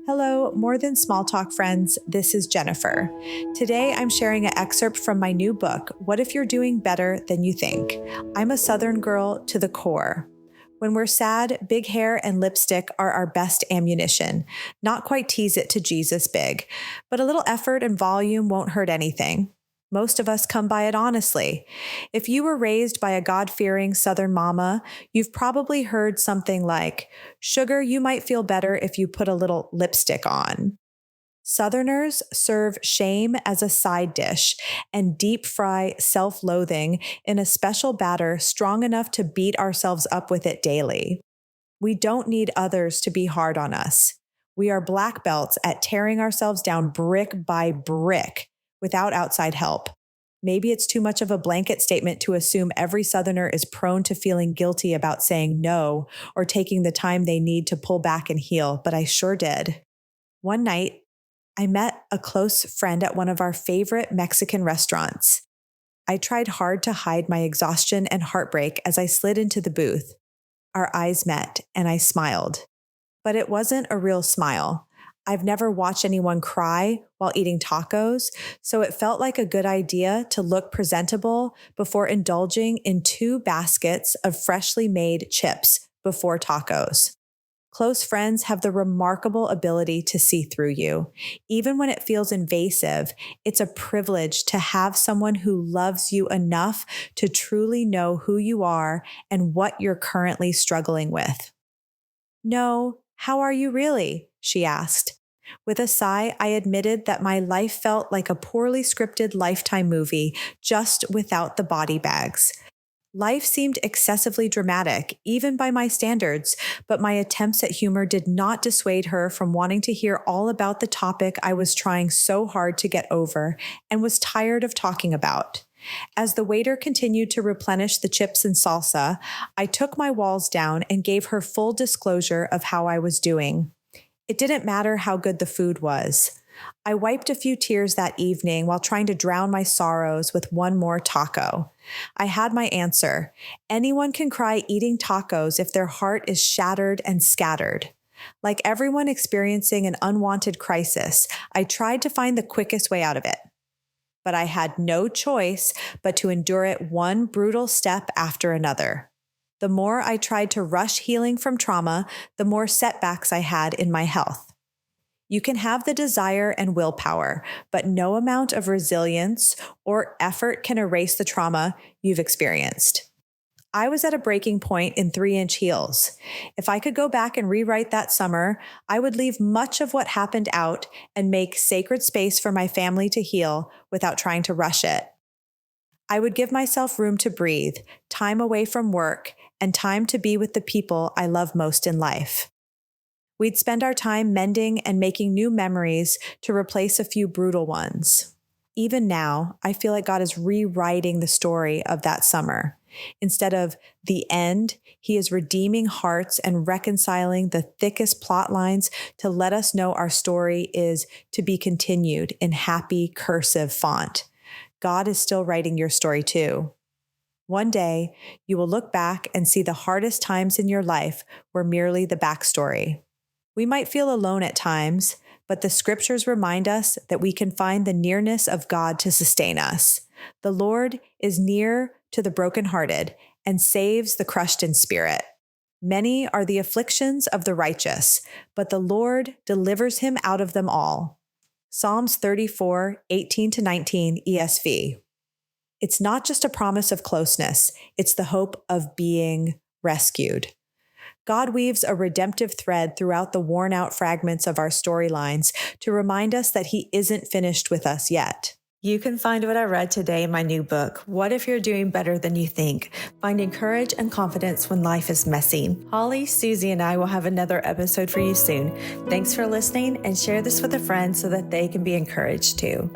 Hello, More Than Small Talk friends. This is Jennifer. Today, I'm sharing an excerpt from my new book, What If You're Doing Better Than You Think? I'm a Southern girl to the core. When we're sad, big hair and lipstick are our best ammunition. Not quite tease it to Jesus big, but a little effort and volume won't hurt anything. Most of us come by it honestly. If you were raised by a God-fearing Southern mama, you've probably heard something like, "Sugar, you might feel better if you put a little lipstick on." Southerners serve shame as a side dish and deep fry self-loathing in a special batter strong enough to beat ourselves up with it daily. We don't need others to be hard on us. We are black belts at tearing ourselves down brick by brick without outside help. Maybe it's too much of a blanket statement to assume every Southerner is prone to feeling guilty about saying no or taking the time they need to pull back and heal, but I sure did. One night, I met a close friend at one of our favorite Mexican restaurants. I tried hard to hide my exhaustion and heartbreak as I slid into the booth. Our eyes met, and I smiled. But it wasn't a real smile. I've never watched anyone cry while eating tacos, so it felt like a good idea to look presentable before indulging in 2 baskets of freshly made chips before tacos. Close friends have the remarkable ability to see through you. Even when it feels invasive, it's a privilege to have someone who loves you enough to truly know who you are and what you're currently struggling with. "No, how are you really?" she asked. With a sigh, I admitted that my life felt like a poorly scripted Lifetime movie, just without the body bags. Life seemed excessively dramatic, even by my standards, but my attempts at humor did not dissuade her from wanting to hear all about the topic I was trying so hard to get over and was tired of talking about. As the waiter continued to replenish the chips and salsa, I took my walls down and gave her full disclosure of how I was doing. It didn't matter how good the food was. I wiped a few tears that evening while trying to drown my sorrows with one more taco. I had my answer. Anyone can cry eating tacos if their heart is shattered and scattered. Like everyone experiencing an unwanted crisis, I tried to find the quickest way out of it. But I had no choice but to endure it one brutal step after another. The more I tried to rush healing from trauma, the more setbacks I had in my health. You can have the desire and willpower, but no amount of resilience or effort can erase the trauma you've experienced. I was at a breaking point in 3-inch heels. If I could go back and rewrite that summer, I would leave much of what happened out and make sacred space for my family to heal without trying to rush it. I would give myself room to breathe, time away from work, and time to be with the people I love most in life. We'd spend our time mending and making new memories to replace a few brutal ones. Even now, I feel like God is rewriting the story of that summer. Instead of the end, He is redeeming hearts and reconciling the thickest plot lines to let us know our story is to be continued in happy cursive font. God is still writing your story too. One day, you will look back and see the hardest times in your life were merely the backstory. We might feel alone at times, but the scriptures remind us that we can find the nearness of God to sustain us. The Lord is near to the brokenhearted and saves the crushed in spirit. Many are the afflictions of the righteous, but the Lord delivers him out of them all. Psalms 34, 18-19 ESV. It's not just a promise of closeness, it's the hope of being rescued. God weaves a redemptive thread throughout the worn-out fragments of our storylines to remind us that He isn't finished with us yet. You can find what I read today in my new book, What If You're Doing Better Than You Think? Finding Courage and Confidence When Life is Messy. Holly, Susie, and I will have another episode for you soon. Thanks for listening, and share this with a friend so that they can be encouraged too.